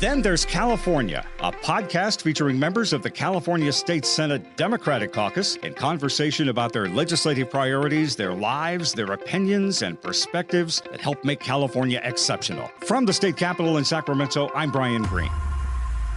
Then there's California, a podcast featuring members of the California State Senate Democratic Caucus in conversation about their legislative priorities, their lives, their opinions, and perspectives that help make California exceptional. From the state capitol in Sacramento, I'm Brian Green.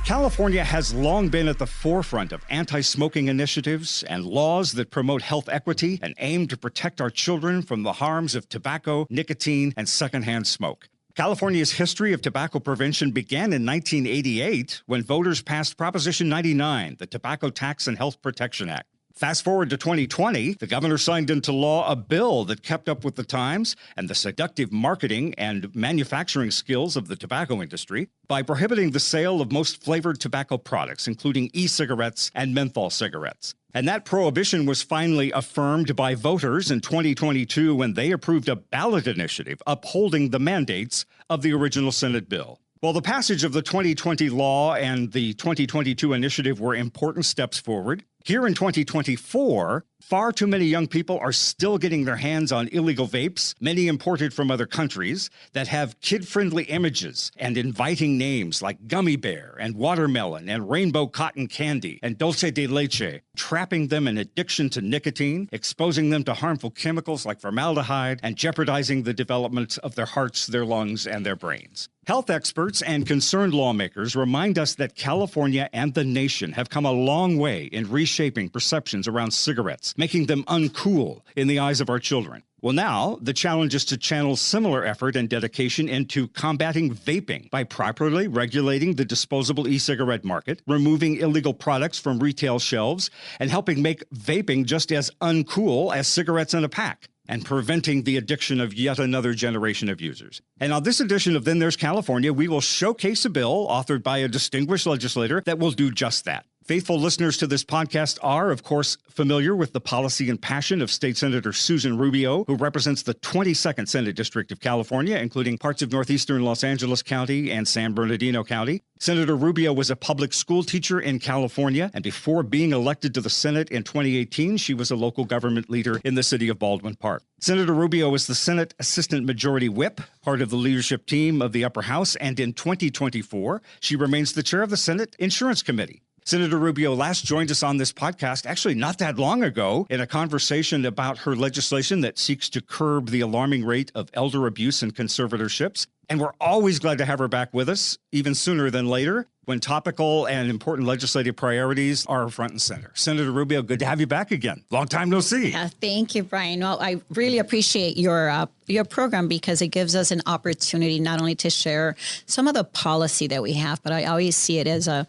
California has long been at the forefront of anti-smoking initiatives and laws that promote health equity and aim to protect our children from the harms of tobacco, nicotine, and secondhand smoke. California's history of tobacco prevention began in 1988 when voters passed Proposition 99, the Tobacco Tax and Health Protection Act. Fast forward to 2020, the governor signed into law a bill that kept up with the times and the seductive marketing and manufacturing skills of the tobacco industry by prohibiting the sale of most flavored tobacco products, including e-cigarettes and menthol cigarettes. And that prohibition was finally affirmed by voters in 2022 when they approved a ballot initiative upholding the mandates of the original Senate bill. Well, the passage of the 2020 law and the 2022 initiative were important steps forward. Here in 2024, far too many young people are still getting their hands on illegal vapes, many imported from other countries, that have kid-friendly images and inviting names like gummy bear and watermelon and rainbow cotton candy and dulce de leche, trapping them in addiction to nicotine, exposing them to harmful chemicals like formaldehyde, and jeopardizing the development of their hearts, their lungs, and their brains. Health experts and concerned lawmakers remind us that California and the nation have come a long way in reshaping perceptions around cigarettes, making them uncool in the eyes of our children. Well, now the challenge is to channel similar effort and dedication into combating vaping by properly regulating the disposable e-cigarette market, removing illegal products from retail shelves, and helping make vaping just as uncool as cigarettes in a pack, and preventing the addiction of yet another generation of users. And on this edition of Then There's California, we will showcase a bill authored by a distinguished legislator that will do just that. Faithful listeners to this podcast are, of course, familiar with the policy and passion of State Senator Susan Rubio, who represents the 22nd Senate District of California, including parts of northeastern Los Angeles County and San Bernardino County. Senator Rubio was a public school teacher in California, and before being elected to the Senate in 2018, she was a local government leader in the city of Baldwin Park. Senator Rubio is the Senate Assistant Majority Whip, part of the leadership team of the Upper House, and in 2024, she remains the chair of the Senate Insurance Committee. Senator Rubio last joined us on this podcast, actually not that long ago, in a conversation about her legislation that seeks to curb the alarming rate of elder abuse and conservatorships. And we're always glad to have her back with us, even sooner than later, when topical and important legislative priorities are front and center. Senator Rubio, good to have you back again. Long time no see. Thank you, Brian. Well, I really appreciate your program because it gives us an opportunity not only to share some of the policy that we have, but I always see it as a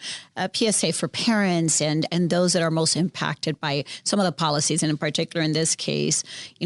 PSA for parents and those that are most impacted by some of the policies, and in particular in this case,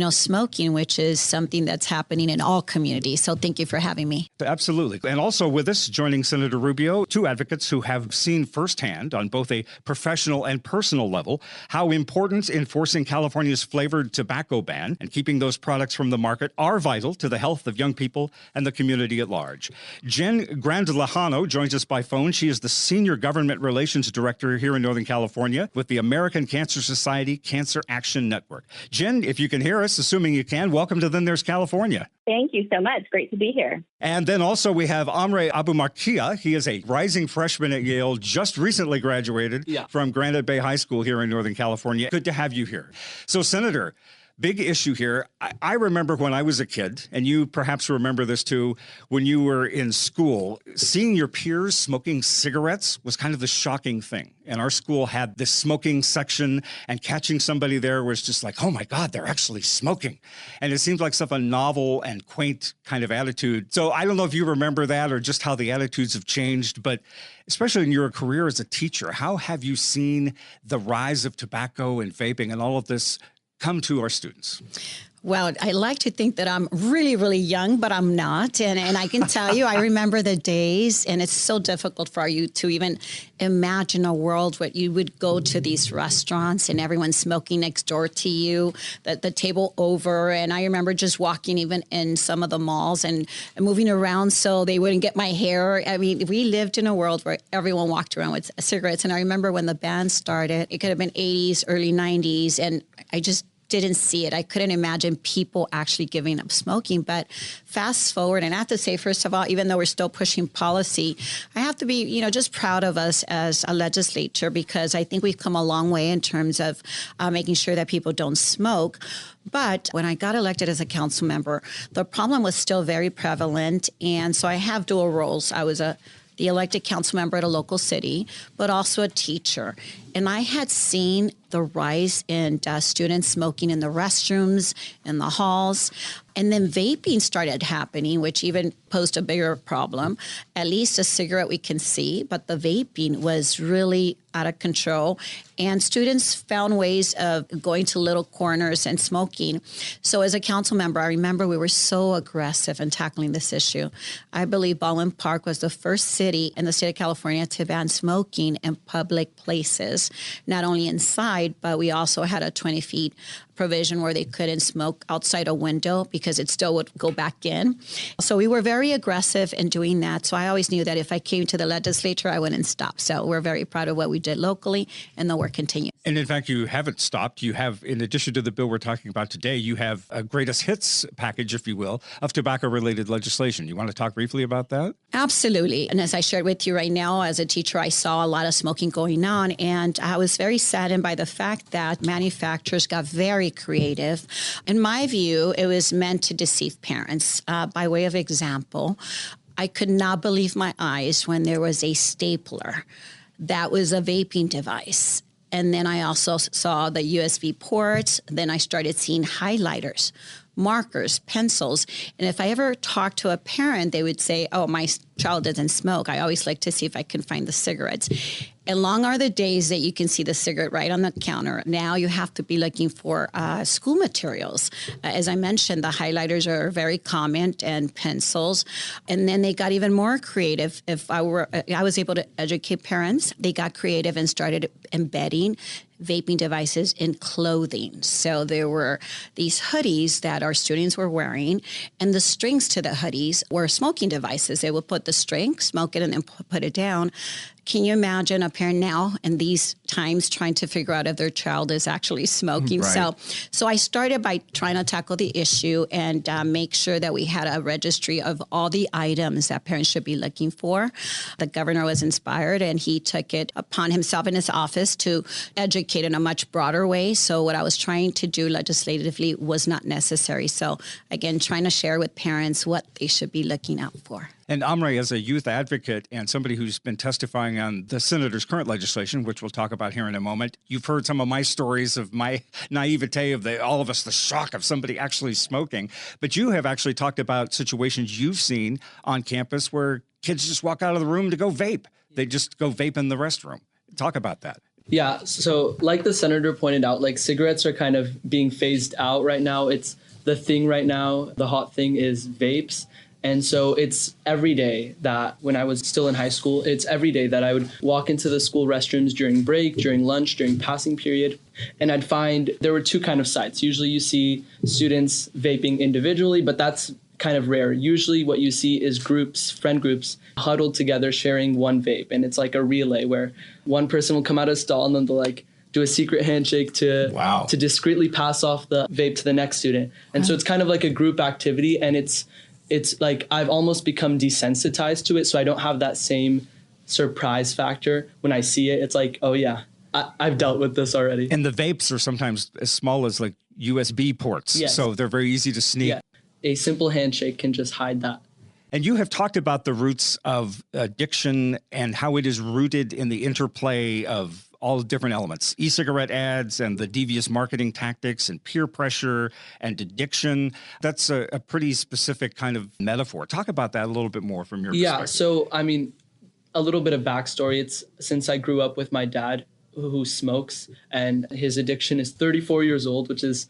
smoking, which is something that's happening in all communities. So thank you for having me. Absolutely. And also with us, joining Senator Rubio, two advocates who have seen firsthand on both a professional and personal level how important enforcing California's flavored tobacco ban and keeping those products from the market are vital to the health of young people and the community at large. Jen Grandalejano joins us by phone. She is the Senior Government Relations Director here in Northern California with the American Cancer Society Cancer Action Network. Jen, if you can hear us, assuming you can, welcome to Then There's California. Thank you so much. Great to be here. And then also we have Amre Abumakia. He is a rising freshman at Yale, just recently graduated from Granite Bay High School here in Northern California. Good to have you here. So, Senator, big issue here. I remember when I was a kid, and you perhaps remember this too, when you were in school, seeing your peers smoking cigarettes was kind of the shocking thing. And our school had this smoking section, and catching somebody there was just like, oh my God, they're actually smoking. And it seemed like such a novel and quaint kind of attitude. So I don't know if you remember that or just how the attitudes have changed, but especially in your career as a teacher, how have you seen the rise of tobacco and vaping and all of this come to our students? Well, I like to think that I'm really, really young, but I'm not. And I can tell you, I remember the days, and it's so difficult for you to even imagine a world where you would go to these restaurants and everyone's smoking next door to you, the table over. And I remember just walking even in some of the malls and moving around so they wouldn't get my hair. I mean, we lived in a world where everyone walked around with cigarettes. And I remember when the band started, it could have been 80s, early 90s, and I just didn't see it. I couldn't imagine people actually giving up smoking. But fast forward, and I have to say, first of all, even though we're still pushing policy, I have to be, just proud of us as a legislature, because I think we've come a long way in terms of making sure that people don't smoke. But when I got elected as a council member, the problem was still very prevalent. And so I have dual roles. I was the elected council member at a local city, but also a teacher. And I had seen the rise in students smoking in the restrooms, in the halls. And then vaping started happening, which even posed a bigger problem. At least a cigarette we can see, but the vaping was really out of control. And students found ways of going to little corners and smoking. So as a council member, I remember we were so aggressive in tackling this issue. I believe Baldwin Park was the first city in the state of California to ban smoking in public places, not only inside, but we also had a 20 feet provision where they couldn't smoke outside a window because it still would go back in. So we were very aggressive in doing that. So I always knew that if I came to the legislature, I wouldn't stop. So we're very proud of what we did locally, and the work continues. And in fact, you haven't stopped. You have, in addition to the bill we're talking about today, you have a greatest hits package, if you will, of tobacco-related legislation. You want to talk briefly about that? Absolutely. And as I shared with you right now, as a teacher, I saw a lot of smoking going on, and I was very saddened by the fact that manufacturers got very creative. In my view, it was meant to deceive parents. By way of example, I could not believe my eyes when there was a stapler that was a vaping device. And then I also saw the USB ports. Then I started seeing highlighters, markers, pencils. And if I ever talked to a parent, they would say, oh, my child doesn't smoke. I always like to see if I can find the cigarettes. And long are the days that you can see the cigarette right on the counter. Now you have to be looking for school materials. As I mentioned, the highlighters are very common, and pencils. And then they got even more creative. I was able to educate parents. They got creative and started embedding vaping devices in clothing. So there were these hoodies that our students were wearing, and the strings to the hoodies were smoking devices. They would put the string, smoke it, and then put it down. Can you imagine a parent now in these times trying to figure out if their child is actually smoking? Right. So I started by trying to tackle the issue and make sure that we had a registry of all the items that parents should be looking for. The governor was inspired, and he took it upon himself in his office to educate in a much broader way. So what I was trying to do legislatively was not necessary. So again, trying to share with parents what they should be looking out for. And Amre, as a youth advocate and somebody who's been testifying on the senator's current legislation, which we'll talk about here in a moment, you've heard some of my stories of my naivete of all of us, the shock of somebody actually smoking. But you have actually talked about situations you've seen on campus where kids just walk out of the room to go vape. They just go vape in the restroom. Talk about that. Yeah. So like the senator pointed out, like cigarettes are kind of being phased out right now. It's the thing right now. The hot thing is vapes. And so it's every day that when I was still in high school, it's every day that I would walk into the school restrooms during break, during lunch, during passing period. And I'd find there were two kind of sites. Usually you see students vaping individually, but that's kind of rare. Usually what you see is groups, friend groups, huddled together sharing one vape. And it's like a relay where one person will come out of a stall and then they'll like do a secret handshake to discreetly pass off the vape to the next student. And so it's kind of like a group activity, and it's like I've almost become desensitized to it, so I don't have that same surprise factor when I see it. It's like, oh yeah, I've dealt with this already. And the vapes are sometimes as small as like USB ports, yes. So they're very easy to sneak. Yeah. A simple handshake can just hide that. And you have talked about the roots of addiction and how it is rooted in the interplay of all the different elements, e-cigarette ads and the devious marketing tactics and peer pressure and addiction. That's a pretty specific kind of metaphor. Talk about that a little bit more from your perspective. Yeah, so I mean, a little bit of backstory. It's since I grew up with my dad who smokes, and his addiction is 34 years old, which is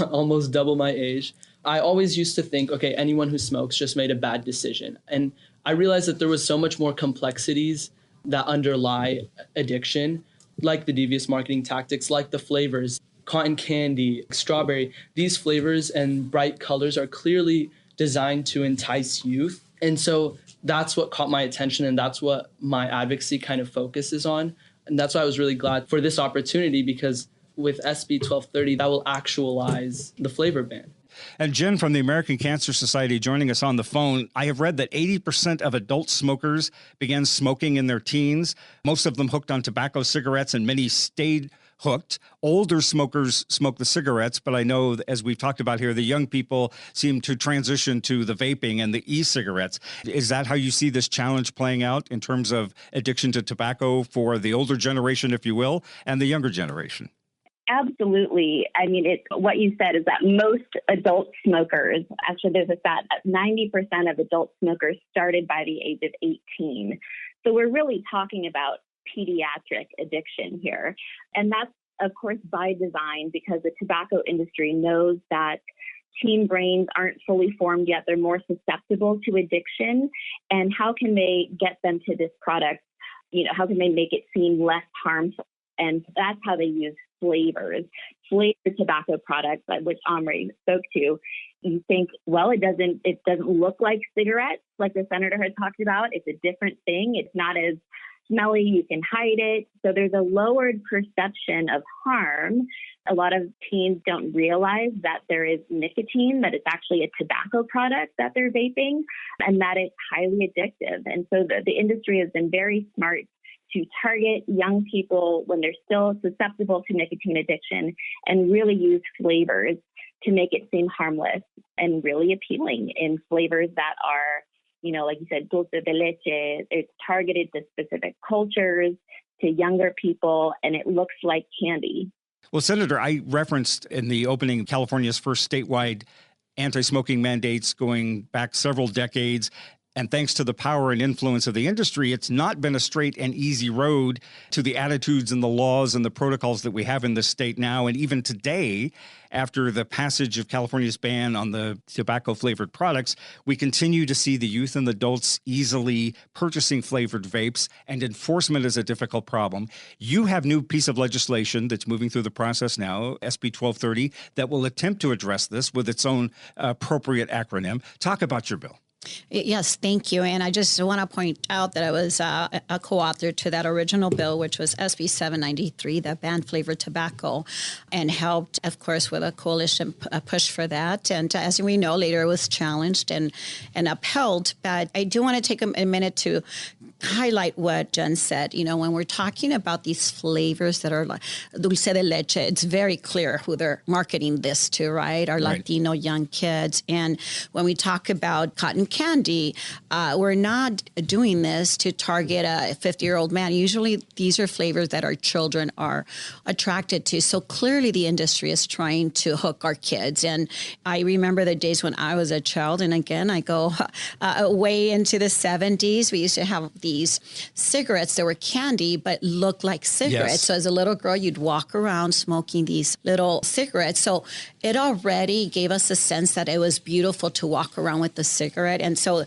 almost double my age. I always used to think, okay, anyone who smokes just made a bad decision. And I realized that there was so much more complexities that underlie addiction, like the devious marketing tactics, like the flavors, cotton candy, strawberry. These flavors and bright colors are clearly designed to entice youth. And so that's what caught my attention, and that's what my advocacy kind of focuses on. And that's why I was really glad for this opportunity, because with SB 1230 that will actualize the flavor ban. And Jen from the American Cancer Society joining us on the phone. I have read that 80% of adult smokers began smoking in their teens, most of them hooked on tobacco cigarettes, and many stayed hooked. Older smokers smoke the cigarettes, but I know, as we've talked about here, the young people seem to transition to the vaping and the e-cigarettes. Is that how you see this challenge playing out in terms of addiction to tobacco for the older generation, if you will, and the younger generation? Absolutely. I mean, what you said is that most adult smokers, actually there's a stat that 90% of adult smokers started by the age of 18. So we're really talking about pediatric addiction here. And that's, of course, by design, because the tobacco industry knows that teen brains aren't fully formed yet. They're more susceptible to addiction. And how can they get them to this product? How can they make it seem less harmful? And that's how they use flavored tobacco products, which Omri spoke to. You think, well, it doesn't look like cigarettes, like the senator had talked about. It's a different thing. It's not as smelly. You can hide it. So there's a lowered perception of harm. A lot of teens don't realize that there is nicotine, that it's actually a tobacco product that they're vaping, and that it's highly addictive. And so the industry has been very smart to target young people when they're still susceptible to nicotine addiction and really use flavors to make it seem harmless and really appealing in flavors that are, like you said, dulce de leche. It's targeted to specific cultures, to younger people, and it looks like candy. Well, Senator, I referenced in the opening California's first statewide anti-smoking mandates going back several decades. And thanks to the power and influence of the industry, it's not been a straight and easy road to the attitudes and the laws and the protocols that we have in this state now. And even today, after the passage of California's ban on the tobacco-flavored products, we continue to see the youth and adults easily purchasing flavored vapes, and enforcement is a difficult problem. You have new piece of legislation that's moving through the process now, SB 1230, that will attempt to address this with its own appropriate acronym. Talk about your bill. Yes, thank you. And I just want to point out that I was a co-author to that original bill, which was SB 793, that banned flavored tobacco, and helped, of course, with a coalition push for that. And as we know, later it was challenged and upheld. But I do want to take a minute to highlight what Jen said. When we're talking about these flavors that are like dulce de leche, it's very clear who they're marketing this to, right? Our Latino young kids. And when we talk about cotton candy, we're not doing this to target a 50-year-old man. Usually these are flavors that our children are attracted to. So clearly the industry is trying to hook our kids. And I remember the days when I was a child, and again, I go way into the 70s. We used to have these cigarettes that were candy but looked like cigarettes. Yes. So as a little girl, you'd walk around smoking these little cigarettes. So it already gave us a sense that it was beautiful to walk around with the cigarette. And so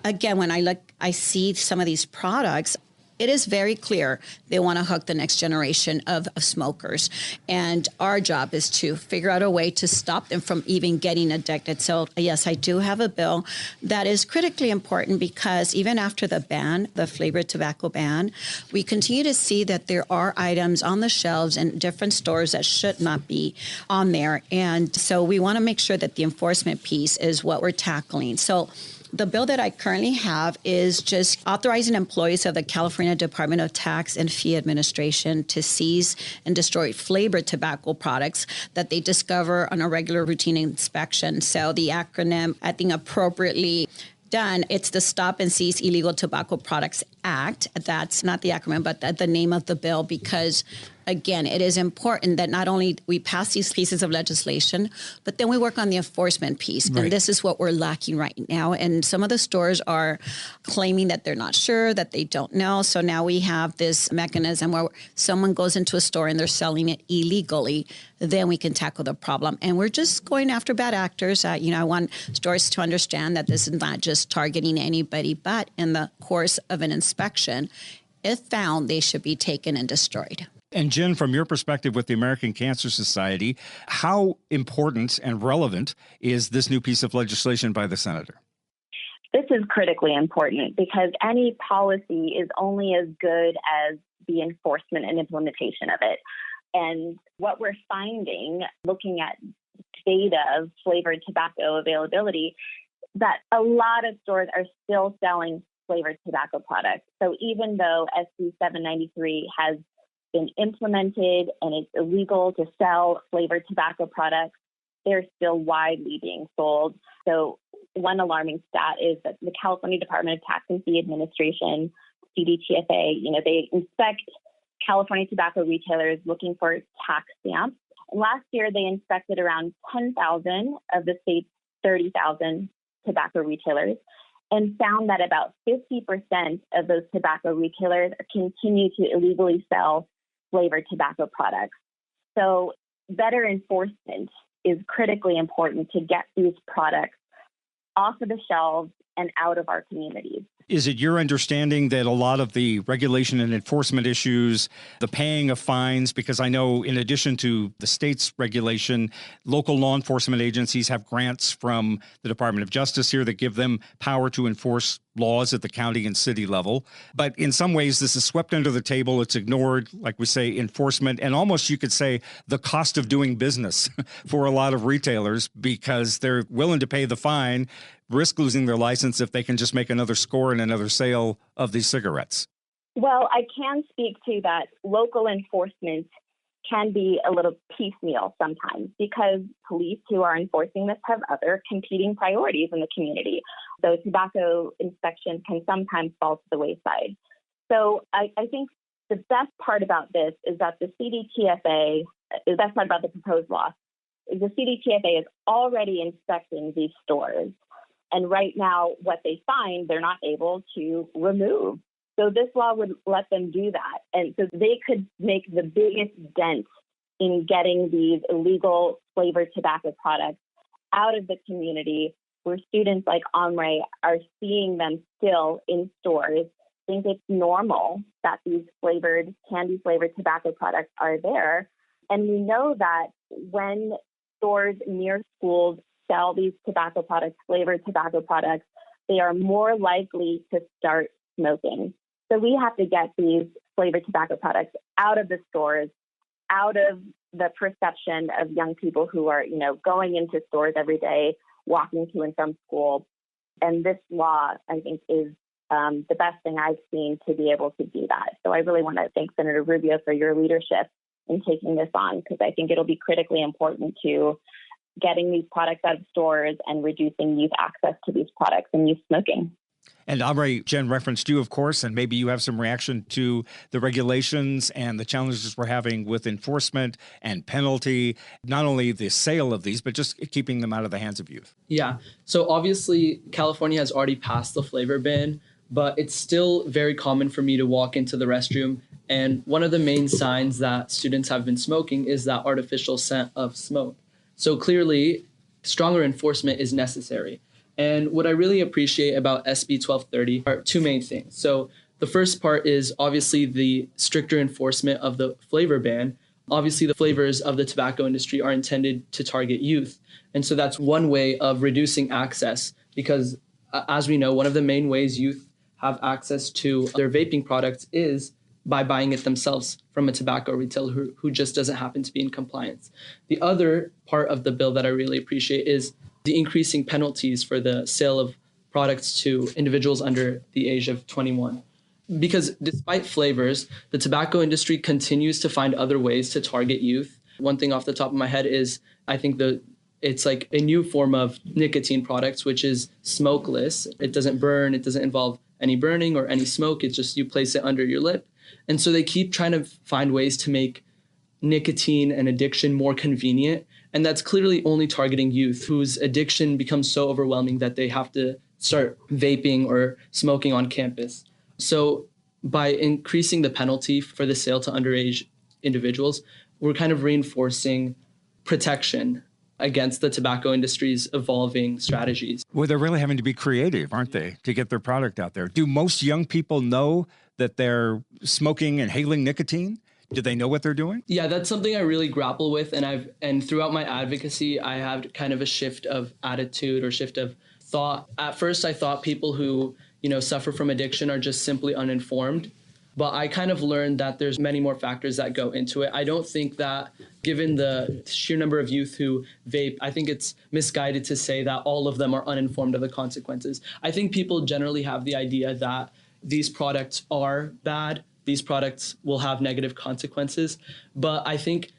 again, when I see some of these products, it is very clear they want to hook the next generation of smokers. And our job is to figure out a way to stop them from even getting addicted. So, yes, I do have a bill that is critically important because even after the ban, the flavored tobacco ban, we continue to see that there are items on the shelves in different stores that should not be on there. And so we want to make sure that the enforcement piece is what we're tackling. So the bill that I currently have is just authorizing employees of the California Department of Tax and Fee Administration to seize and destroy flavored tobacco products that they discover on a regular routine inspection. So the acronym, I think appropriately done, it's the Stop and Seize Illegal Tobacco Products Act. That's not the acronym, but the name of the bill, because again, it is important that not only we pass these pieces of legislation, but then we work on the enforcement piece. Right. And this is what we're lacking right now. And some of the stores are claiming that they're not sure, that they don't know. So now we have this mechanism where someone goes into a store and they're selling it illegally, then we can tackle the problem. And we're just going after bad actors. I want stores to understand that this is not just targeting anybody, but in the course of an inspection, if found, they should be taken and destroyed. And Jen, from your perspective with the American Cancer Society, how important and relevant is this new piece of legislation by the senator? This is critically important because any policy is only as good as the enforcement and implementation of it. And what we're finding, looking at data of flavored tobacco availability, that a lot of stores are still selling flavored tobacco products. So even though SB 793 has been implemented and it's illegal to sell flavored tobacco products, they're still widely being sold. So one alarming stat is that the California Department of Tax and Fee Administration, CDTFA, they inspect California tobacco retailers looking for tax stamps. Last year, they inspected around 10,000 of the state's 30,000 tobacco retailers and found that about 50% of those tobacco retailers continue to illegally sell flavored tobacco products. So better enforcement is critically important to get these products off of the shelves and out of our communities. Is it your understanding that a lot of the regulation and enforcement issues, the paying of fines, because I know in addition to the state's regulation, local law enforcement agencies have grants from the Department of Justice here that give them power to enforce laws at the county and city level. But in some ways, this is swept under the table. It's ignored, like we say, enforcement, and almost you could say the cost of doing business for a lot of retailers because they're willing to pay the fine, risk losing their license if they can just make another score and another sale of these cigarettes. Well, I can speak to that. Local enforcement can be a little piecemeal sometimes because police who are enforcing this have other competing priorities in the community. So tobacco inspections can sometimes fall to the wayside. So I think the best part about this is that the CDTFA, the best part about the proposed law, is the CDTFA is already inspecting these stores. And right now, what they find, they're not able to remove. So this law would let them do that. And so they could make the biggest dent in getting these illegal flavored tobacco products out of the community where students like Omre are seeing them still in stores, think it's normal that these candy flavored tobacco products are there. And we know that when stores near schools sell these tobacco products, flavored tobacco products, they are more likely to start smoking. So we have to get these flavored tobacco products out of the stores, out of the perception of young people who are, going into stores every day, walking to and from school. And this law, I think, is the best thing I've seen to be able to do that. So I really want to thank Senator Rubio for your leadership in taking this on, because I think it'll be critically important to getting these products out of stores and reducing youth access to these products and youth smoking. And Omre, Jen referenced you, of course, and maybe you have some reaction to the regulations and the challenges we're having with enforcement and penalty, not only the sale of these, but just keeping them out of the hands of youth. Yeah. So obviously, California has already passed the flavor ban, but it's still very common for me to walk into the restroom. And one of the main signs that students have been smoking is that artificial scent of smoke. So clearly, stronger enforcement is necessary. And what I really appreciate about SB 1230 are two main things. So the first part is obviously the stricter enforcement of the flavor ban. Obviously, the flavors of the tobacco industry are intended to target youth. And so that's one way of reducing access because, as we know, one of the main ways youth have access to their vaping products is by buying it themselves from a tobacco retailer who just doesn't happen to be in compliance. The other part of the bill that I really appreciate is the increasing penalties for the sale of products to individuals under the age of 21. Because despite flavors, the tobacco industry continues to find other ways to target youth. One thing off the top of my head is I think it's like a new form of nicotine products, which is smokeless. It doesn't burn. It doesn't involve any burning or any smoke. It's just you place it under your lip. And so they keep trying to find ways to make nicotine and addiction more convenient. And that's clearly only targeting youth whose addiction becomes so overwhelming that they have to start vaping or smoking on campus. So by increasing the penalty for the sale to underage individuals, we're kind of reinforcing protection against the tobacco industry's evolving strategies. Well, they're really having to be creative, aren't they, to get their product out there? Do most young people know that they're smoking and inhaling nicotine? Do they know what they're doing? Yeah, that's something I really grapple with. And throughout my advocacy, I had kind of a shift of attitude or shift of thought. At first, I thought people who, suffer from addiction are just simply uninformed. But I kind of learned that there's many more factors that go into it. I don't think that given the sheer number of youth who vape, I think it's misguided to say that all of them are uninformed of the consequences. I think people generally have the idea that these products are bad, these products will have negative consequences. But I think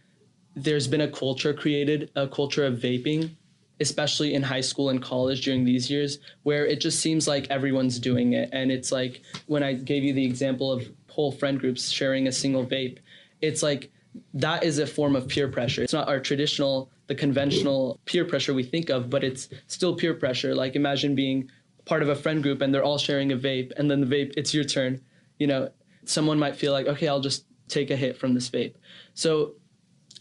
there's been a culture created, a culture of vaping, especially in high school and college during these years, where it just seems like everyone's doing it. And it's like when I gave you the example of whole friend groups sharing a single vape, it's like that is a form of peer pressure. It's not our traditional, the conventional peer pressure we think of, but it's still peer pressure. Like imagine being part of a friend group and they're all sharing a vape, and then the vape, it's your turn. You know, someone might feel like, okay, I'll just take a hit from this vape. So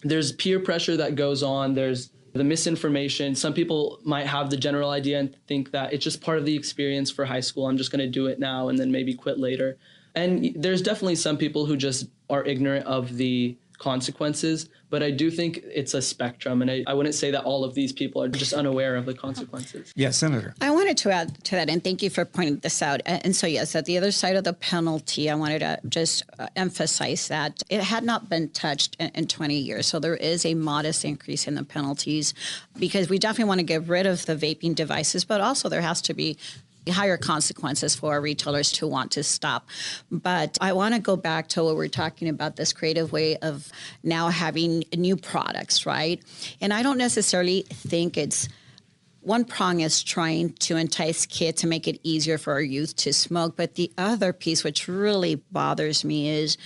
there's peer pressure that goes on. There's the misinformation. Some people might have the general idea and think that it's just part of the experience for high school. I'm just going to do it now and then maybe quit later. And there's definitely some people who just are ignorant of the consequences, but I do think it's a spectrum, and I wouldn't say that all of these people are just unaware of the consequences. Yes, Senator. I wanted to add to that, and thank you for pointing this out. And so, yes, at the other side of the penalty, I wanted to just emphasize that it had not been touched in 20 years. So there is a modest increase in the penalties, because we definitely want to get rid of the vaping devices, but also there has to be higher consequences for retailers to want to stop. But I want to go back to what we're talking about, this creative way of now having new products, right? And I don't necessarily think it's one prong is trying to entice kids to make it easier for our youth to smoke. But the other piece, which really bothers me, is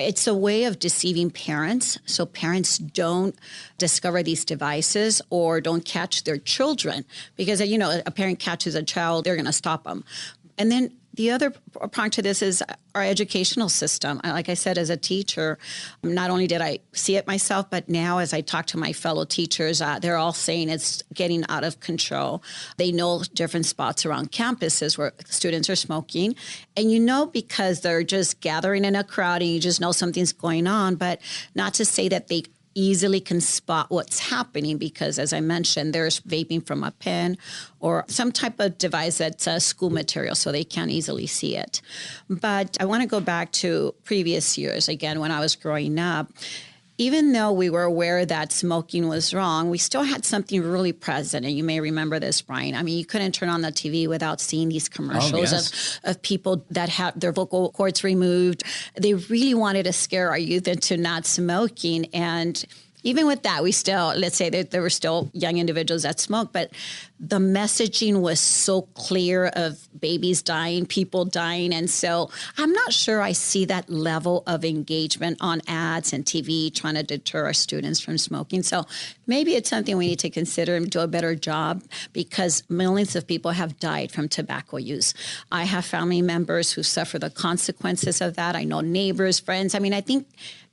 it's a way of deceiving parents, so parents don't discover these devices or don't catch their children, because, you know, a parent catches a child, they're going to stop them. And then the other prong to this is our educational system. Like I said, as a teacher, not only did I see it myself, but now as I talk to my fellow teachers, they're all saying it's getting out of control. They know different spots around campuses where students are smoking. And you know, because they're just gathering in a crowd and you just know something's going on, but not to say that they easily can spot what's happening, because as I mentioned, there's vaping from a pen or some type of device that's school material, so they can't easily see it. But I want to go back to previous years, again, when I was growing up. Even though we were aware that smoking was wrong, we still had something really present. And you may remember this, Brian. I mean, you couldn't turn on the TV without seeing these commercials of people that have their vocal cords removed. They really wanted to scare our youth into not smoking. And even with that, we still, let's say that there were still young individuals that smoked, but the messaging was so clear of babies dying, people dying. And so I'm not sure I see that level of engagement on ads and TV trying to deter our students from smoking. So maybe it's something we need to consider and do a better job, because millions of people have died from tobacco use. I have family members who suffer the consequences of that. I know neighbors, friends. I mean, I think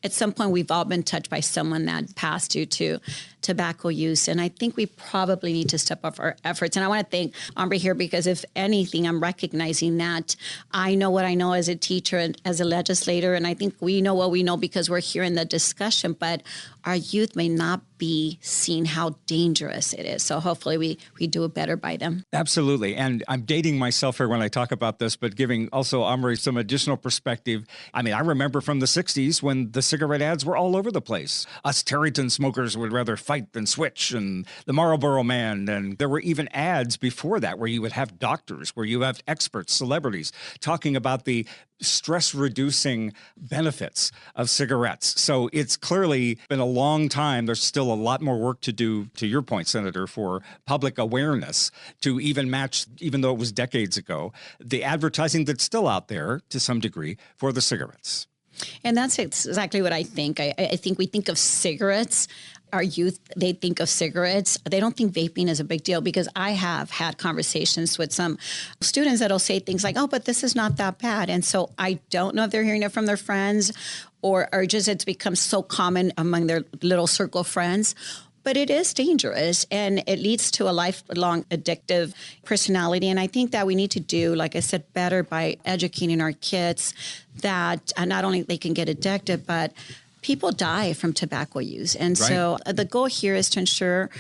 at some point we've all been touched by someone that passed due to tobacco use. And I think we probably need to step up our efforts. And I want to thank Amber here, because if anything, I'm recognizing that I know what I know as a teacher and as a legislator. And I think we know what we know because we're here in the discussion, but our youth may not be seeing how dangerous it is. So hopefully we do it better by them. Absolutely. And I'm dating myself here when I talk about this, but giving also Omri some additional perspective. I mean, I remember from the 60s when the cigarette ads were all over the place. Us Tarryton smokers would rather fight than switch, and the Marlboro Man. And there were even ads before that where you would have doctors, where you have experts, celebrities talking about the stress-reducing benefits of cigarettes. So it's clearly been a long time. There's still a lot more work to do, to your point, Senator, for public awareness to even match, even though it was decades ago, the advertising that's still out there to some degree for the cigarettes. And that's exactly what I think. I think we think of cigarettes. Our youth, they think of cigarettes. They don't think vaping is a big deal, because I have had conversations with some students that'll say things like, oh, but this is not that bad. And so I don't know if they're hearing it from their friends or just it's become so common among their little circle of friends. But it is dangerous, and it leads to a lifelong addictive personality. And I think that we need to do, like I said, better by educating our kids that not only they can get addicted, but people die from tobacco use. And so the goal here is to ensure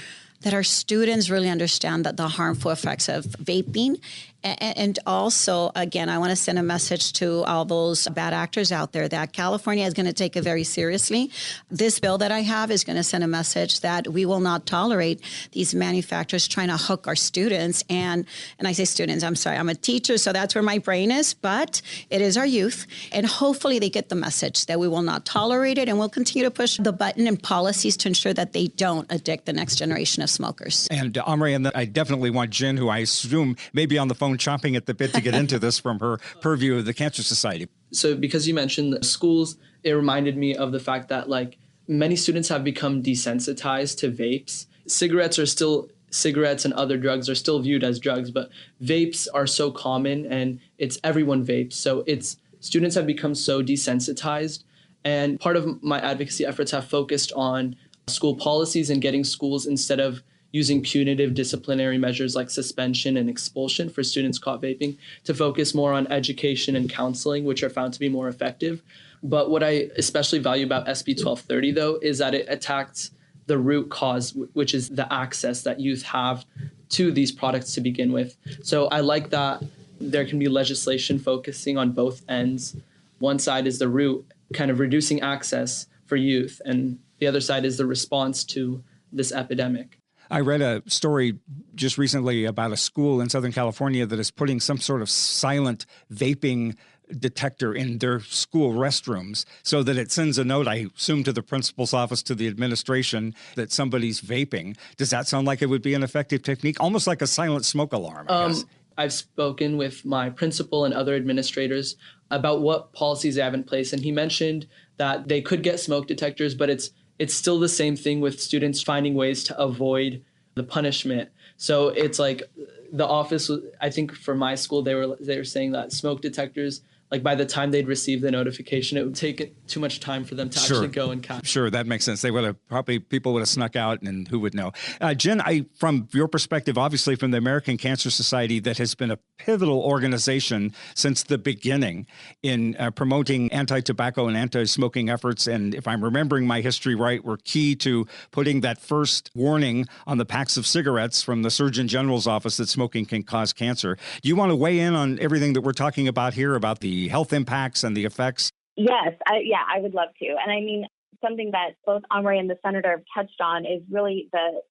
that our students really understand that the harmful effects of vaping And also, again, I want to send a message to all those bad actors out there that California is going to take it very seriously. This bill that I have is going to send a message that we will not tolerate these manufacturers trying to hook our students. And I say students, I'm sorry, I'm a teacher, so that's where my brain is, but it is our youth. And hopefully they get the message that we will not tolerate it, and we'll continue to push the button and policies to ensure that they don't addict the next generation of smokers. And Omri, and I definitely want Jen, who I assume may be on the phone chomping at the bit to get into this from her purview of the Cancer Society. So because you mentioned the schools, it reminded me of the fact that like many students have become desensitized to vapes. Cigarettes are still cigarettes and other drugs are still viewed as drugs, but vapes are so common and it's everyone vapes. So it's students have become so desensitized. And part of my advocacy efforts have focused on school policies and getting schools, instead of using punitive disciplinary measures like suspension and expulsion for students caught vaping, to focus more on education and counseling, which are found to be more effective. But what I especially value about SB 1230, though, is that it attacks the root cause, which is the access that youth have to these products to begin with. So I like that there can be legislation focusing on both ends. One side is the root, kind of reducing access for youth, and the other side is the response to this epidemic. I read a story just recently about a school in Southern California that is putting some sort of silent vaping detector in their school restrooms so that it sends a note, I assume, to the principal's office, to the administration, that somebody's vaping. Does that sound like it would be an effective technique? Almost like a silent smoke alarm, I guess. I've spoken with my principal and other administrators about what policies they have in place, and he mentioned that they could get smoke detectors, but it's still the same thing with students finding ways to avoid the punishment. So it's like the office, I think for my school, they were saying that smoke detectors, like by the time they'd receive the notification, it would take too much time for them to actually go and catch. Sure, that makes sense. They would have people would have snuck out, and who would know? Jen, from your perspective, obviously from the American Cancer Society, that has been a pivotal organization since the beginning in promoting anti-tobacco and anti-smoking efforts. And if I'm remembering my history right, were key to putting that first warning on the packs of cigarettes from the Surgeon General's office that smoking can cause cancer. Do you want to weigh in on everything that we're talking about here, about the health impacts and the effects? Yes, I would love to. And I mean, something that both Omri and the senator have touched on is really the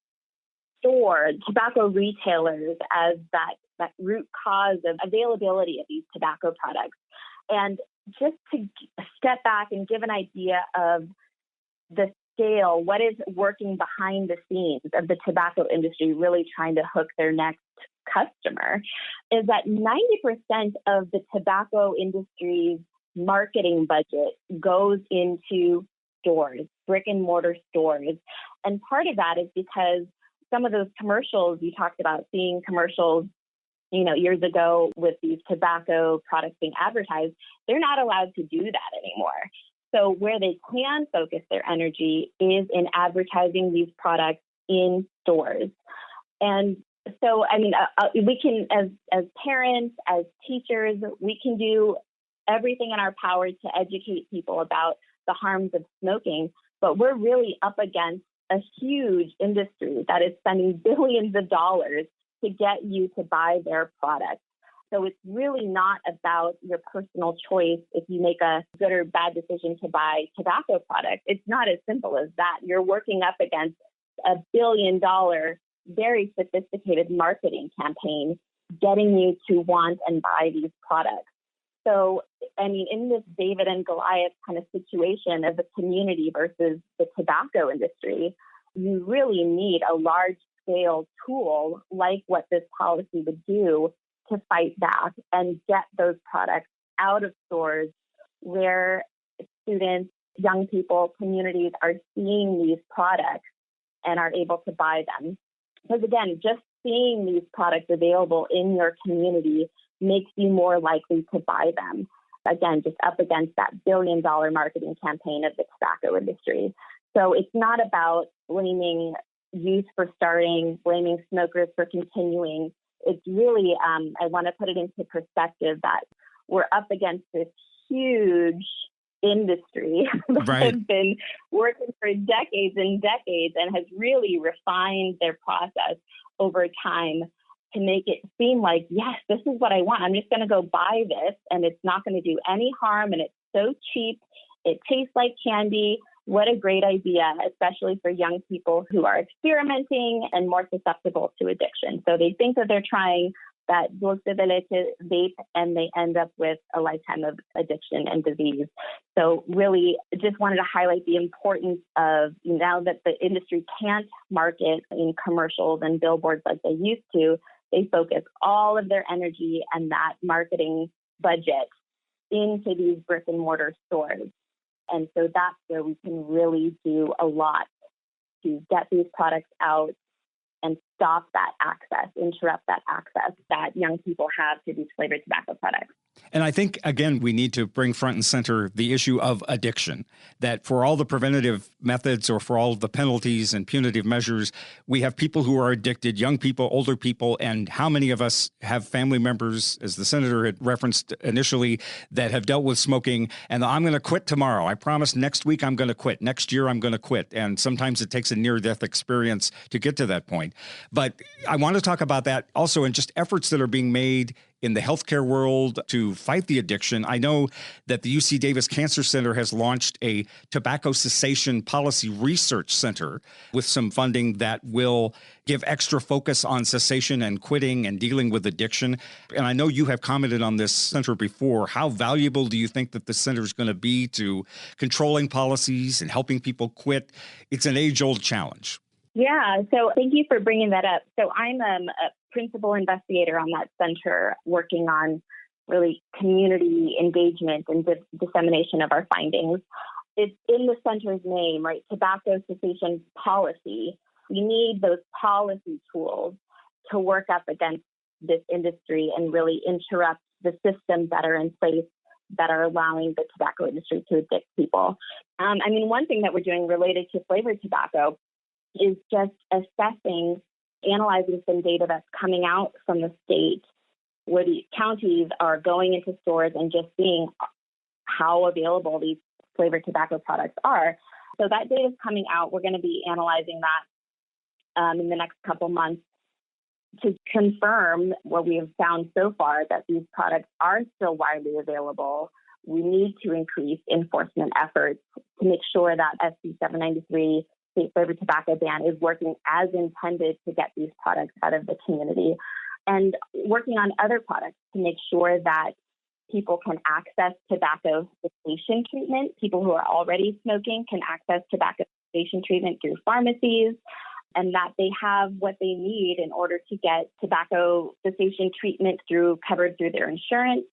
tobacco retailers as that root cause of availability of these tobacco products. And just to step back and give an idea of the scale, what is working behind the scenes of the tobacco industry really trying to hook their next customer, is that 90% of the tobacco industry's marketing budget goes into stores, brick and mortar stores. And part of that is because some of those commercials you talked about, seeing commercials, years ago with these tobacco products being advertised, they're not allowed to do that anymore. So where they can focus their energy is in advertising these products in stores. And so, I mean, we can, as parents, as teachers, we can do everything in our power to educate people about the harms of smoking, but we're really up against a huge industry that is spending billions of dollars to get you to buy their products. So it's really not about your personal choice if you make a good or bad decision to buy tobacco products. It's not as simple as that. You're working up against $1 billion, very sophisticated marketing campaign getting you to want and buy these products. So, I mean, in this David and Goliath kind of situation of the community versus the tobacco industry, you really need a large-scale tool like what this policy would do to fight back and get those products out of stores where students, young people, communities are seeing these products and are able to buy them. Because again, just seeing these products available in your community makes you more likely to buy them. Again, just up against that $1 billion marketing campaign of the tobacco industry. So it's not about blaming youth for starting, blaming smokers for continuing. It's really, I want to put it into perspective that we're up against this huge industry that has been working for decades and decades and has really refined their process over time. to make it seem like, yes, this is what I want. I'm just going to go buy this and it's not going to do any harm and it's so cheap. It tastes like candy. What a great idea, especially for young people who are experimenting and more susceptible to addiction. So they think that they're trying that dulce de leche vape and they end up with a lifetime of addiction and disease. So really just wanted to highlight the importance of, now that the industry can't market in commercials and billboards like they used to, they focus all of their energy and that marketing budget into these brick and mortar stores. And so that's where we can really do a lot to get these products out and stop that access, interrupt that access that young people have to these flavored tobacco products. And I think, again, we need to bring front and center the issue of addiction, that for all the preventative methods or for all of the penalties and punitive measures, we have people who are addicted, young people, older people, and how many of us have family members, as the senator had referenced initially, that have dealt with smoking, and I'm going to quit tomorrow. I promise next week I'm going to quit. Next year I'm going to quit. And sometimes it takes a near-death experience to get to that point. But I want to talk about that also, and just efforts that are being made in the healthcare world to fight the addiction. I know that the UC Davis Cancer Center has launched a tobacco cessation policy research center with some funding that will give extra focus on cessation and quitting and dealing with addiction. And I know you have commented on this center before. How valuable do you think that the center is going to be to controlling policies and helping people quit? It's an age-old challenge. Yeah, so thank you for bringing that up. So I'm a principal investigator on that center working on really community engagement and dissemination of our findings. It's in the center's name, right? Tobacco cessation policy. We need those policy tools to work up against this industry and really interrupt the systems that are in place that are allowing the tobacco industry to addict people. One thing that we're doing related to flavored tobacco is just analyzing some data that's coming out from the state where the counties are going into stores and just seeing how available these flavored tobacco products are. So that data is coming out. We're going to be analyzing that in the next couple months to confirm what we have found so far, that these products are still widely available. We need to increase enforcement efforts to make sure that SB 793 state flavored tobacco ban is working as intended to get these products out of the community, and working on other products to make sure that people can access tobacco cessation treatment. People who are already smoking can access tobacco cessation treatment through pharmacies, and that they have what they need in order to get tobacco cessation treatment covered through their insurance,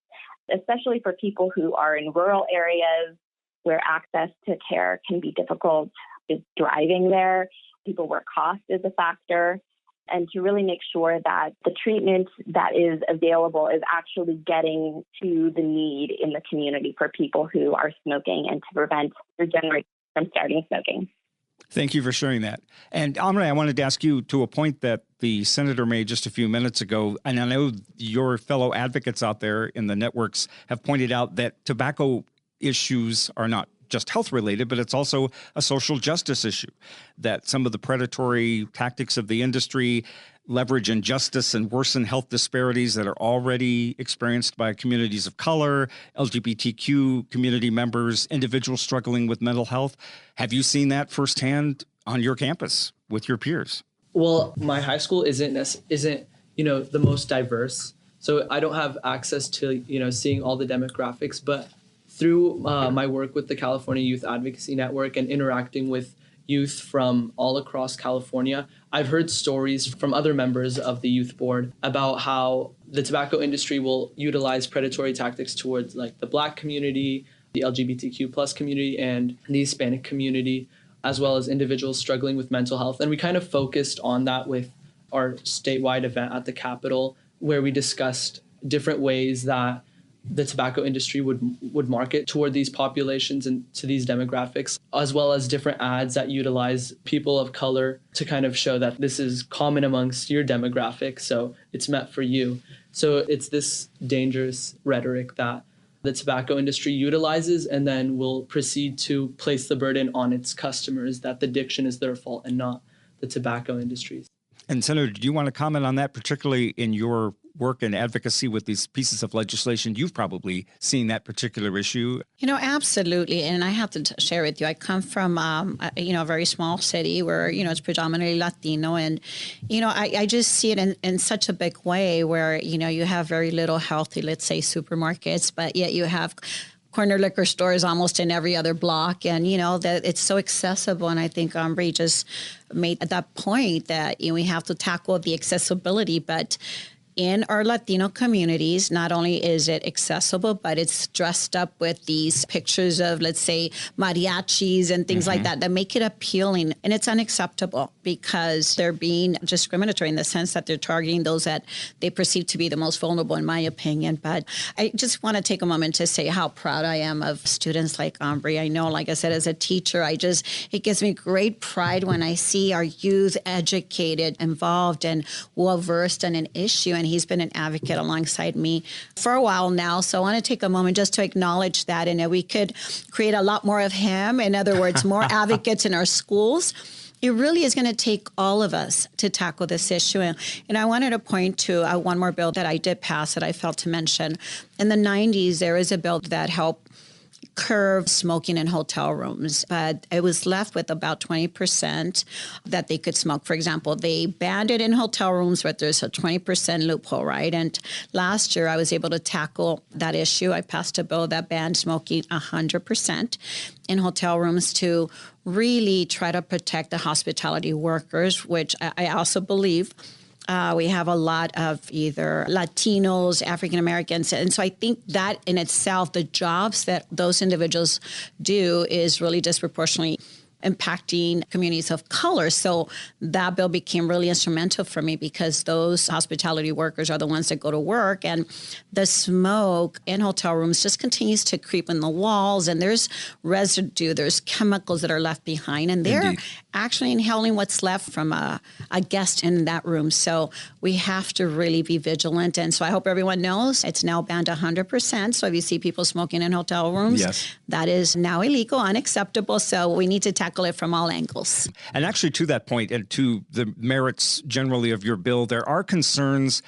especially for people who are in rural areas where access to care can be difficult, is driving there, people where cost is a factor, and to really make sure that the treatment that is available is actually getting to the need in the community for people who are smoking and to prevent regeneration from starting smoking. Thank you for sharing that. And Amre, I wanted to ask you to a point that the senator made just a few minutes ago, and I know your fellow advocates out there in the networks have pointed out that tobacco issues are not just health related, but it's also a social justice issue, that some of the predatory tactics of the industry leverage injustice and worsen health disparities that are already experienced by communities of color, LGBTQ community members, individuals struggling with mental health. Have you seen that firsthand on your campus with your peers? Well, my high school isn't the most diverse, so I don't have access to seeing all the demographics, but through my work with the California Youth Advocacy Network and interacting with youth from all across California, I've heard stories from other members of the youth board about how the tobacco industry will utilize predatory tactics towards like the Black community, the LGBTQ plus community, and the Hispanic community, as well as individuals struggling with mental health. And we kind of focused on that with our statewide event at the Capitol, where we discussed different ways that the tobacco industry would market toward these populations and to these demographics, as well as different ads that utilize people of color to kind of show that this is common amongst your demographic, so it's meant for you. So it's this dangerous rhetoric that the tobacco industry utilizes and then will proceed to place the burden on its customers that the addiction is their fault and not the tobacco industry's. And Senator, do you want to comment on that, particularly in your work and advocacy with these pieces of legislation? You've probably seen that particular issue. Absolutely. And I have to share with you, I come from, a very small city where, it's predominantly Latino. And, I just see it in such a big way where, you have very little healthy, let's say, supermarkets, but yet you have corner liquor stores almost in every other block. And, that it's so accessible. And I think Ambry just made that point that we have to tackle the accessibility, but in our Latino communities, not only is it accessible, but it's dressed up with these pictures of, let's say, mariachis and things like that make it appealing. And it's unacceptable because they're being discriminatory in the sense that they're targeting those that they perceive to be the most vulnerable, in my opinion. But I just want to take a moment to say how proud I am of students like Ambry. I know, like I said, as a teacher, it gives me great pride when I see our youth educated, involved, and well-versed in an issue. And he's been an advocate alongside me for a while now. So I want to take a moment just to acknowledge that, and that we could create a lot more of him. In other words, more advocates in our schools. It really is going to take all of us to tackle this issue. And I wanted to point to one more bill that I did pass that I failed to mention. In the 90s, there is a bill that helped curb smoking in hotel rooms, but it was left with about 20% that they could smoke. For example, they banned it in hotel rooms, but there's a 20% loophole, right? And last year I was able to tackle that issue. I passed a bill that banned smoking 100% in hotel rooms to really try to protect the hospitality workers, which I also believe we have a lot of either Latinos, African Americans. And so I think that in itself, the jobs that those individuals do is really disproportionately impacting communities of color. So that bill became really instrumental for me because those hospitality workers are the ones that go to work, and the smoke in hotel rooms just continues to creep in the walls, and there's residue, there's chemicals that are left behind, and they're Indeed. actually inhaling what's left from a guest in that room. So we have to really be vigilant. And so I hope everyone knows it's now banned 100%. So if you see people smoking in hotel rooms, Yes. that is now illegal, unacceptable. So we need to tackle it from all angles. And actually, to that point, and to the merits generally of your bill, there are concerns.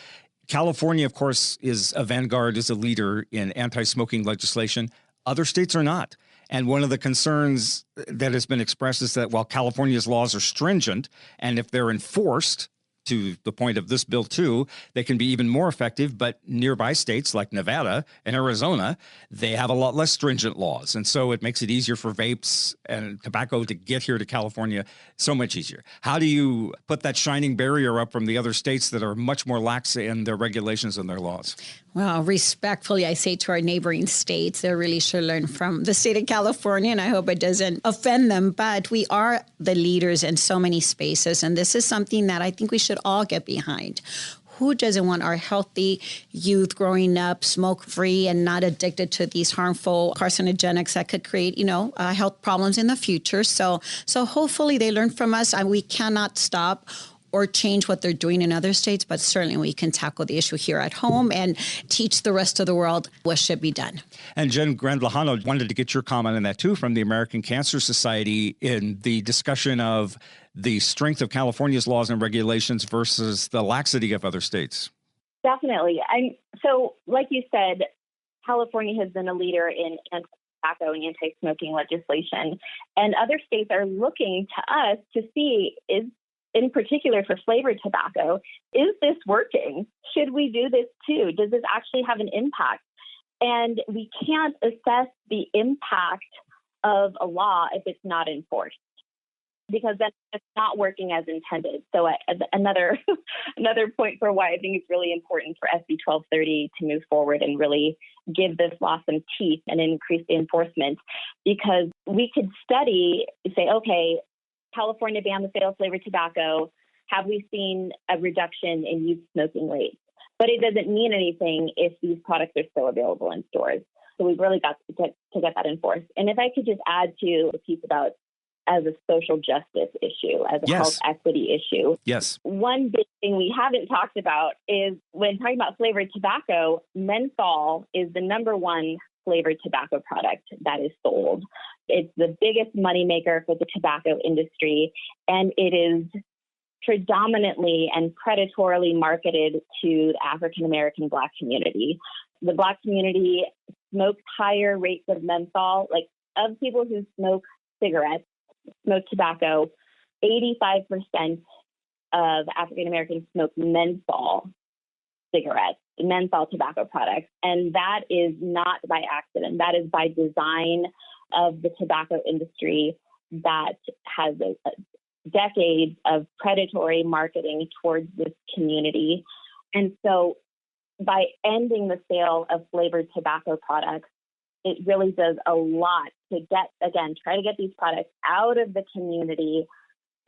California, of course, is a vanguard, is a leader in anti-smoking legislation. Other states are not. And one of the concerns that has been expressed is that while California's laws are stringent, and if they're enforced, to the point of this bill too, they can be even more effective, but nearby states like Nevada and Arizona, they have a lot less stringent laws. And so it makes it easier for vapes and tobacco to get here to California, so much easier. How do you put that shining barrier up from the other states that are much more lax in their regulations and their laws? Well, respectfully, I say to our neighboring states, they really should learn from the state of California, and I hope it doesn't offend them. But we are the leaders in so many spaces, and this is something that I think we should all get behind. Who doesn't want our healthy youth growing up smoke-free and not addicted to these harmful carcinogenics that could create, health problems in the future? So hopefully they learn from us, and we cannot stop or change what they're doing in other states, but certainly we can tackle the issue here at home and teach the rest of the world what should be done. And Jen Grandlejano, wanted to get your comment on that too from the American Cancer Society in the discussion of the strength of California's laws and regulations versus the laxity of other states. Definitely. So like you said, California has been a leader in anti-tobacco and anti-smoking legislation, and other states are looking to us to see, in particular for flavored tobacco, is this working? Should we do this too? Does this actually have an impact? And we can't assess the impact of a law if it's not enforced, because then it's not working as intended. So another point for why I think it's really important for SB 1230 to move forward and really give this law some teeth and increase the enforcement, because we could say, okay, California banned the sale of flavored tobacco. Have we seen a reduction in youth smoking rates? But it doesn't mean anything if these products are still available in stores. So we've really got to get that enforced. And if I could just add to the piece about as a social justice issue, as a health equity issue. Yes. One big thing we haven't talked about is when talking about flavored tobacco, menthol is the number one flavored tobacco product that is sold. It's the biggest moneymaker for the tobacco industry, and it is predominantly and predatorily marketed to the African American Black community. The Black community smokes higher rates of menthol. Like, of people who smoke cigarettes, smoke tobacco, 85% of African Americans smoke menthol cigarettes, menthol tobacco products. And that is not by accident. That is by design of the tobacco industry that has decades of predatory marketing towards this community. And so by ending the sale of flavored tobacco products, it really does a lot to try to get these products out of the community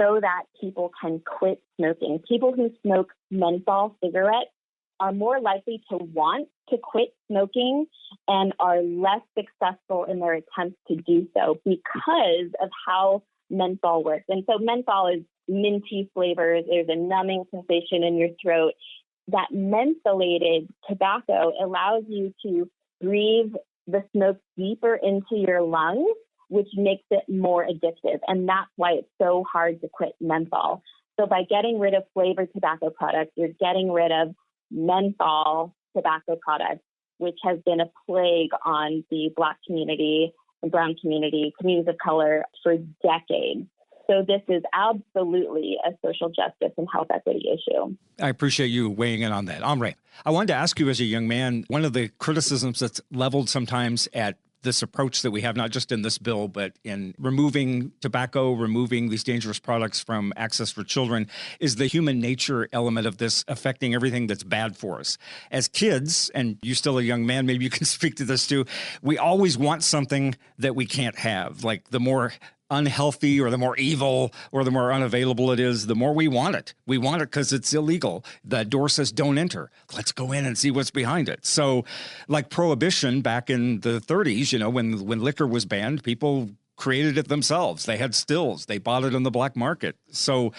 so that people can quit smoking. People who smoke menthol cigarettes are more likely to want to quit smoking and are less successful in their attempts to do so because of how menthol works. And so menthol is minty flavors. There's a numbing sensation in your throat. That mentholated tobacco allows you to breathe the smoke deeper into your lungs, which makes it more addictive. And that's why it's so hard to quit menthol. So by getting rid of flavored tobacco products, you're getting rid of menthol tobacco products, which has been a plague on the Black community and brown community, communities of color for decades. So this is absolutely a social justice and health equity issue. I appreciate you weighing in on that. Amre, I wanted to ask you as a young man, one of the criticisms that's leveled sometimes at this approach that we have, not just in this bill, but in removing tobacco, removing these dangerous products from access for children, is the human nature element of this affecting everything that's bad for us. As kids, and you're still a young man, maybe you can speak to this too, we always want something that we can't have. Like the more unhealthy or the more evil or the more unavailable it is, the more we want it. We want it because it's illegal. The door says don't enter. Let's go in and see what's behind it. So like prohibition back in the 30s, when liquor was banned, people created it themselves. They had stills. They bought it on the black market. So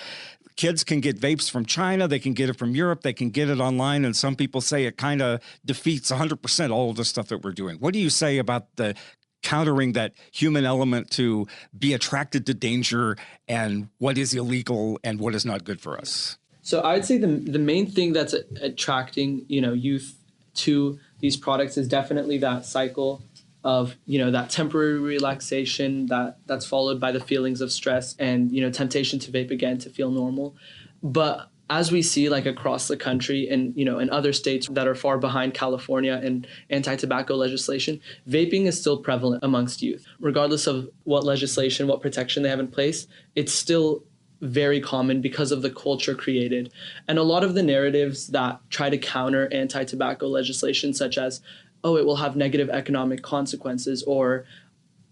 kids can get vapes from China. They can get it from Europe. They can get it online. And some people say it kind of defeats 100% all of the stuff that we're doing. What do you say about the countering that human element to be attracted to danger and what is illegal and what is not good for us? So I'd say the main thing that's attracting, youth to these products is definitely that cycle of, that temporary relaxation that's followed by the feelings of stress and, temptation to vape again to feel normal. But as we see across the country and, in other states that are far behind California in anti-tobacco legislation, vaping is still prevalent amongst youth. Regardless of what legislation, what protection they have in place, it's still very common because of the culture created. And a lot of the narratives that try to counter anti-tobacco legislation, such as, it will have negative economic consequences, or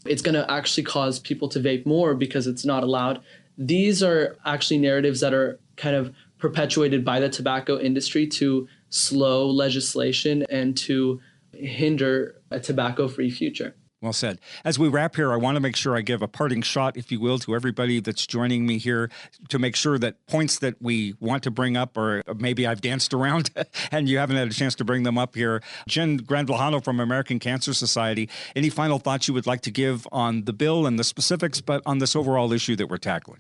it's going to actually cause people to vape more because it's not allowed. These are actually narratives that are kind of perpetuated by the tobacco industry to slow legislation and to hinder a tobacco-free future. Well said. As we wrap here, I want to make sure I give a parting shot, if you will, to everybody that's joining me here to make sure that points that we want to bring up, or maybe I've danced around and you haven't had a chance to bring them up here. Jen Grandvalhano from American Cancer Society, any final thoughts you would like to give on the bill and the specifics, but on this overall issue that we're tackling?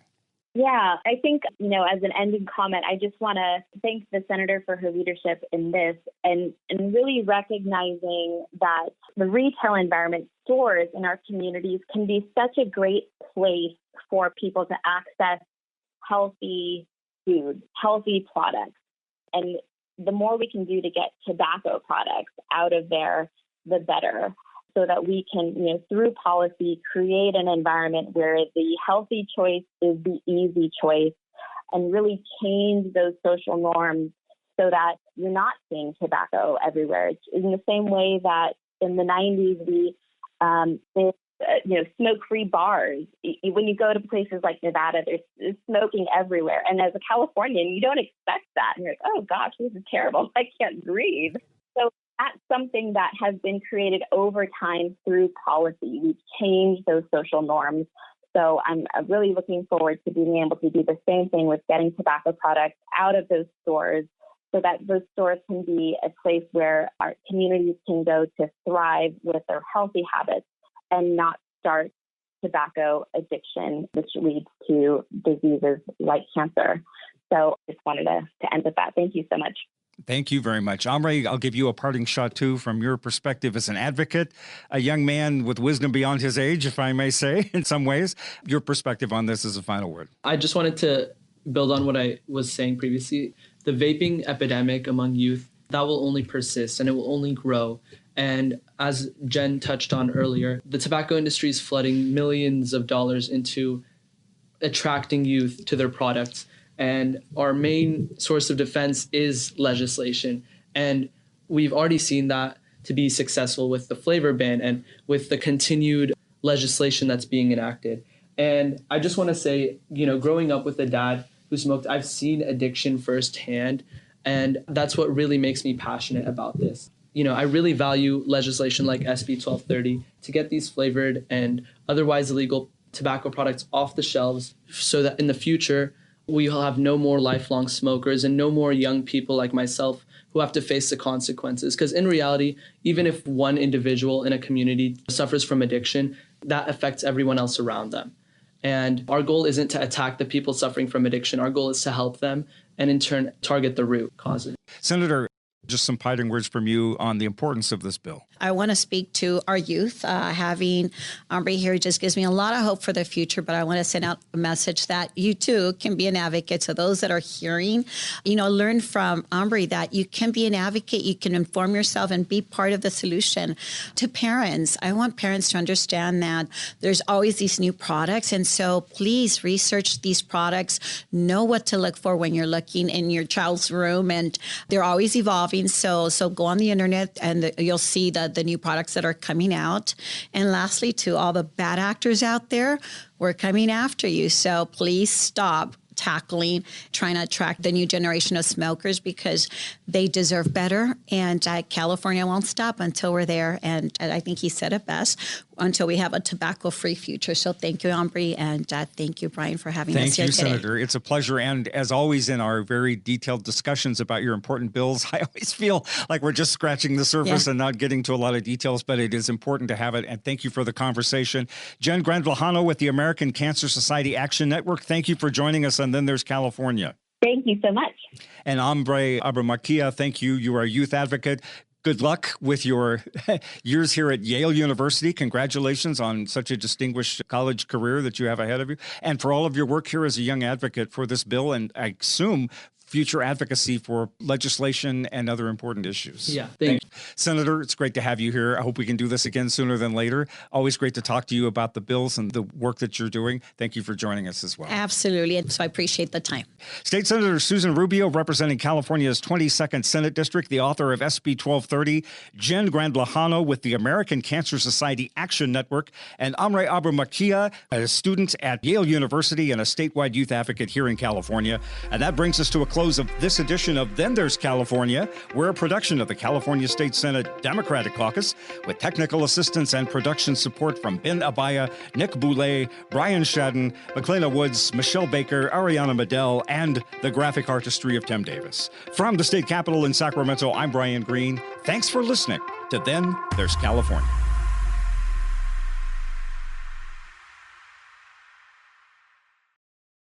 Yeah, I think, as an ending comment, I just want to thank the senator for her leadership in this and really recognizing that the retail environment, stores in our communities can be such a great place for people to access healthy food, healthy products. And the more we can do to get tobacco products out of there, the better. So that we can, through policy, create an environment where the healthy choice is the easy choice and really change those social norms so that you're not seeing tobacco everywhere. It's in the same way that in the 90s, we smoke-free bars. When you go to places like Nevada, there's smoking everywhere. And as a Californian, you don't expect that. And you're like, oh, gosh, this is terrible. I can't breathe. So that's something that has been created over time through policy. We've changed those social norms. So I'm really looking forward to being able to do the same thing with getting tobacco products out of those stores so that those stores can be a place where our communities can go to thrive with their healthy habits and not start tobacco addiction, which leads to diseases like cancer. So just wanted to end with that. Thank you so much. Thank you very much. Omri, I'll give you a parting shot, too, from your perspective as an advocate, a young man with wisdom beyond his age, if I may say, in some ways. Your perspective on this is a final word. I just wanted to build on what I was saying previously. The vaping epidemic among youth, that will only persist and it will only grow. And as Jen touched on earlier, the tobacco industry is flooding millions of dollars into attracting youth to their products. And our main source of defense is legislation. And we've already seen that to be successful with the flavor ban and with the continued legislation that's being enacted. And I just want to say, growing up with a dad who smoked, I've seen addiction firsthand. And that's what really makes me passionate about this. I really value legislation like SB 1230 to get these flavored and otherwise illegal tobacco products off the shelves so that in the future, we will have no more lifelong smokers and no more young people like myself who have to face the consequences. Because in reality, even if one individual in a community suffers from addiction, that affects everyone else around them. And our goal isn't to attack the people suffering from addiction. Our goal is to help them and in turn target the root causes. Senator, just some parting words from you on the importance of this bill. I want to speak to our youth. Having Omri here just gives me a lot of hope for the future, but I want to send out a message that you too can be an advocate. So those that are hearing, learn from Omri that you can be an advocate, you can inform yourself and be part of the solution. To parents, I want parents to understand that there's always these new products. And so please research these products, know what to look for when you're looking in your child's room, and they're always evolving. So go on the internet and you'll see the new products that are coming out. And lastly, to all the bad actors out there, we're coming after you. So please stop trying to attract the new generation of smokers because they deserve better. And California won't stop until we're there. And I think he said it best, until we have a tobacco-free future. So thank you, Omri, and thank you, Brian, for having us here today. Thank you, Senator. It's a pleasure. And as always, in our very detailed discussions about your important bills, I always feel like we're just scratching the surface and not getting to a lot of details, but it is important to have it. And thank you for the conversation. Jen Grandlejano with the American Cancer Society Action Network, thank you for joining us. And then there's California. Thank you so much. And Omri Abramaquia, thank you. You are a youth advocate. Good luck with your years here at Yale University. Congratulations on such a distinguished college career that you have ahead of you. And for all of your work here as a young advocate for this bill, and I assume future advocacy for legislation and other important issues. Yeah, thank you. Senator, it's great to have you here. I hope we can do this again sooner than later. Always great to talk to you about the bills and the work that you're doing. Thank you for joining us as well. Absolutely. And so I appreciate the time. State Senator Susan Rubio, representing California's 22nd Senate District, the author of SB 1230, Jen Grandlejano with the American Cancer Society Action Network, and Omri Abramaquia, a student at Yale University and a statewide youth advocate here in California. And that brings us to a close of this edition of Then There's California. We're a production of the California State Senate Democratic Caucus with technical assistance and production support from Ben Abaya, Nick Boulay, Brian Shadden, McLeana Woods, Michelle Baker, Ariana Medell, and the graphic artistry of Tim Davis. From the state capitol in Sacramento, I'm Brian Green. Thanks for listening to Then There's California.